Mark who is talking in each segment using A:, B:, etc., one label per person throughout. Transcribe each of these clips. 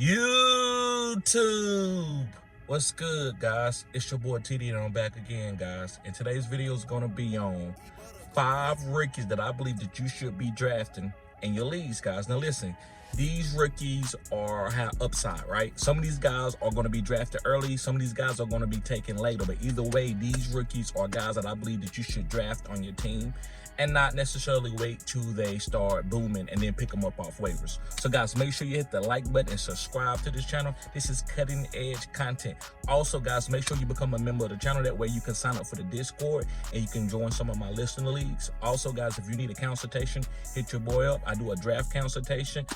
A: YouTube. What's good, guys? It's your boy TD and I'm back again, guys. And today's video is going to be on 5 rookies that I believe that you should be drafting in your leagues, guys. Now listen, these rookies have upside, right? Some of these guys are going to be drafted early. Some of these guys are going to be taken later. But either way, these rookies are guys that I believe that you should draft on your team and not necessarily wait till they start booming and then pick them up off waivers. So guys, make sure you hit the like button and subscribe to this channel. This is cutting edge content. Also guys, make sure you become a member of the channel. That way you can sign up for the Discord and you can join some of my listener leagues. Also guys, if you need a consultation, hit your boy up. I do a draft consultation,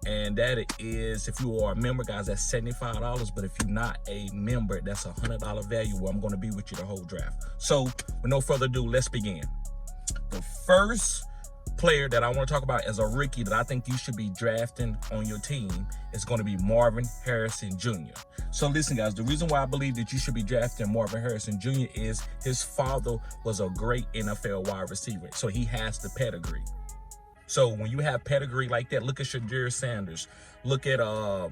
A: and that is, if you are a member, guys, that's $75. But if you're not a member, that's a $100 value where I'm going to be with you the whole draft. So with no further ado, let's begin. The first player that I want to talk about as a rookie that I think you should be drafting on your team is going to be Marvin Harrison Jr. So listen, guys, the reason why I believe that you should be drafting Marvin Harrison Jr. is his father was a great NFL wide receiver, so he has the pedigree. So when you have pedigree like that, look at Shadir Sanders, look at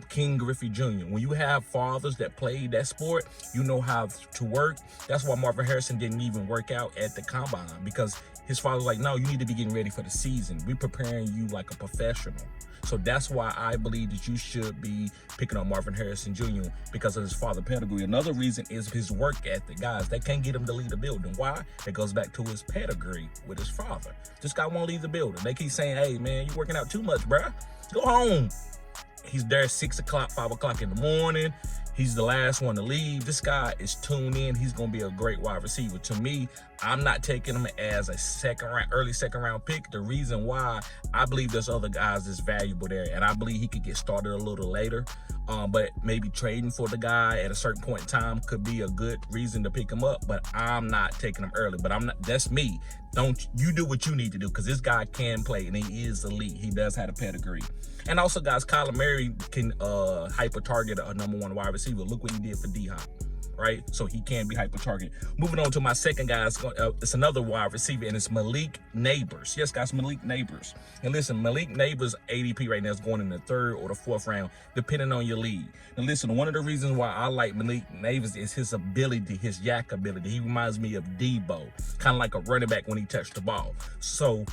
A: King Griffey Jr. When you have fathers that played that sport, you know how to work. That's why Marvin Harrison didn't even work out at the combine, because his father was like, no, you need to be getting ready for the season. We're preparing you like a professional. So that's why I believe that you should be picking up Marvin Harrison Jr. because of his father pedigree. Another reason is his work ethic. Guys, they can't get him to leave the building. Why? It goes back to his pedigree with his father. This guy won't leave the building. They keep saying, hey, man, you're working out too much, bruh. Go home. He's there at 6 o'clock, 5 o'clock in the morning. He's the last one to leave. This guy is tuned in. He's going to be a great wide receiver. To me, I'm not taking him as a early second round pick. The reason why, I believe there's other guys that's valuable there, and I believe he could get started a little later. But maybe trading for the guy at a certain point in time could be a good reason to pick him up. But I'm not taking him early. But I'm not. That's me. Don't you do what you need to do, because this guy can play and he is elite. He does have a pedigree. And also, guys, Kyler Murray can hyper target a #1 wide receiver. Look what he did for D-Hop, right? So he can be hyper target. Moving on to my second guy, it's another wide receiver, and it's Malik Neighbors. Yes, guys, Malik Neighbors. And listen, Malik Neighbors' ADP right now is going in the 3rd or the 4th round, depending on your league. And listen, one of the reasons why I like Malik Neighbors is his ability, his yak ability. He reminds me of Debo, kind of like a running back when he touched the ball. So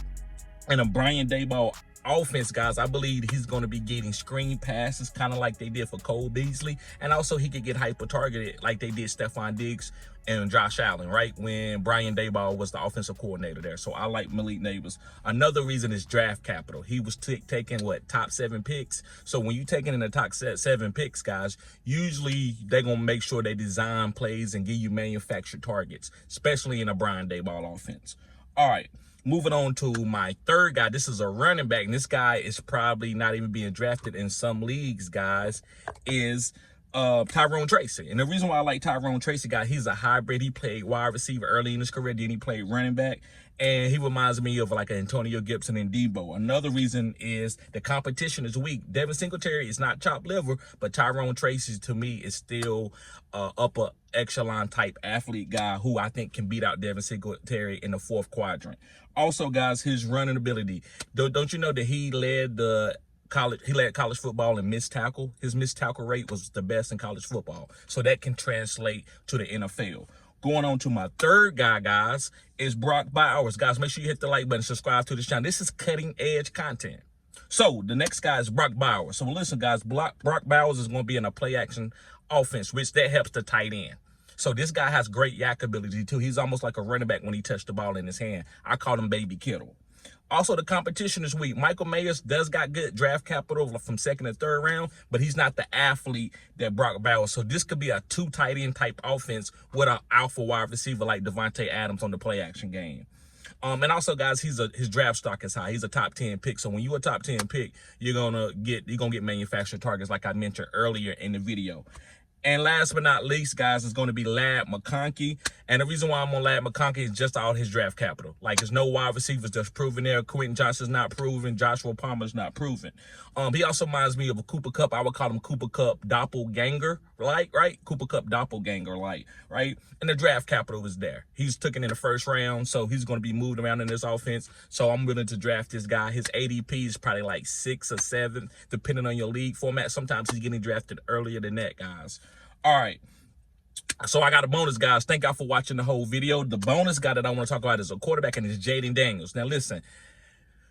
A: in a Brian Daboll offense, guys, I believe he's going to be getting screen passes, kind of like they did for Cole Beasley, and also he could get hyper targeted like they did Stephon Diggs and Josh Allen, right, when Brian Daboll was the offensive coordinator there. So I like Malik Neighbors. Another reason is draft capital. He was taking what, top 7 picks. So when you're taking in the top 7 picks, guys, usually they're gonna make sure they design plays and give you manufactured targets, especially in a Brian Daboll offense. All right. Moving on to my third guy. This is a running back, and this guy is probably not even being drafted in some leagues, guys, is Tyrone Tracy. And the reason why I like Tyrone Tracy, guy, he's a hybrid. He played wide receiver early in his career, then he played running back, and he reminds me of like an Antonio Gibson and Debo. Another reason is the competition is weak. Devin Singletary is not chopped liver, but Tyrone Tracy, to me, is still upper echelon type athlete guy who I think can beat out Devin Singletary in the 4th quadrant. Also, guys, his running ability. Don't you know that he led college football in missed tackle? His missed tackle rate was the best in college football. So that can translate to the NFL. Going on to my third guy, guys, is Brock Bowers. Guys, make sure you hit the like button, subscribe to this channel. This is cutting edge content. So the next guy is Brock Bowers. So listen, guys, Brock Bowers is going to be in a play action offense, which that helps the tight end. So this guy has great yak ability too. He's almost like a running back when he touched the ball in his hand. I call him Baby Kittle. Also, the competition is weak. Michael Mayer does got good draft capital from 2nd and 3rd round, but he's not the athlete that Brock Bowers. So this could be a 2 tight end type offense with an alpha wide receiver like Devontae Adams on the play action game. And also, guys, his draft stock is high. He's a top 10 pick. So when you're a top 10 pick, you're gonna get manufactured targets like I mentioned earlier in the video. And last but not least, guys, is going to be Lad McConkey. And the reason why I'm on Lad McConkey is just all his draft capital. Like, there's no wide receivers that's proven there. Quentin Johnson's not proven. Joshua Palmer's not proven. He also reminds me of a Cooper Kupp. I would call him Cooper Kupp doppelganger, right? Cooper Kupp doppelganger, right? And the draft capital is there. He's taken in the first round, so he's going to be moved around in this offense. So I'm willing to draft this guy. His ADP is probably like 6 or 7, depending on your league format. Sometimes he's getting drafted earlier than that, guys. All right. So I got a bonus, guys. Thank y'all for watching the whole video. The bonus guy that I want to talk about is a quarterback, and it's Jaden Daniels. Now, listen.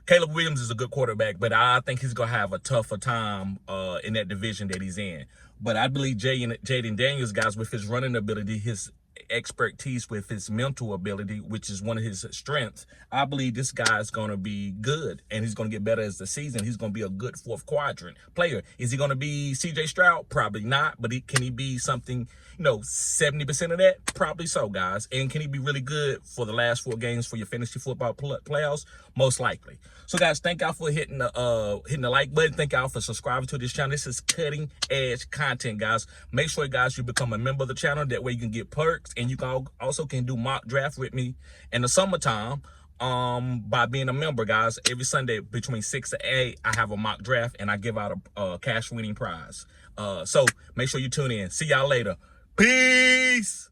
A: Caleb Williams is a good quarterback, but I think he's going to have a tougher time in that division that he's in. But I believe Jaden Daniels, guys, with his running ability, his expertise with his mental ability, which is one of his strengths, I believe this guy is going to be good, and he's going to get better as the season. He's going to be a good fourth quadrant player. Is he going to be C.J. Stroud? Probably not, but can he be something, 70% of that? Probably so, guys. And can he be really good for the last 4 games for your fantasy football playoffs? Most likely. So, guys, thank y'all for hitting the like button. Thank y'all for subscribing to this channel. This is cutting edge content, guys. Make sure, guys, you become a member of the channel. That way you can get perks, and you can also do mock draft with me in the summertime by being a member, guys. Every Sunday between 6 to 8, I have a mock draft, and I give out a cash winning prize. So make sure you tune in. See y'all later. Peace.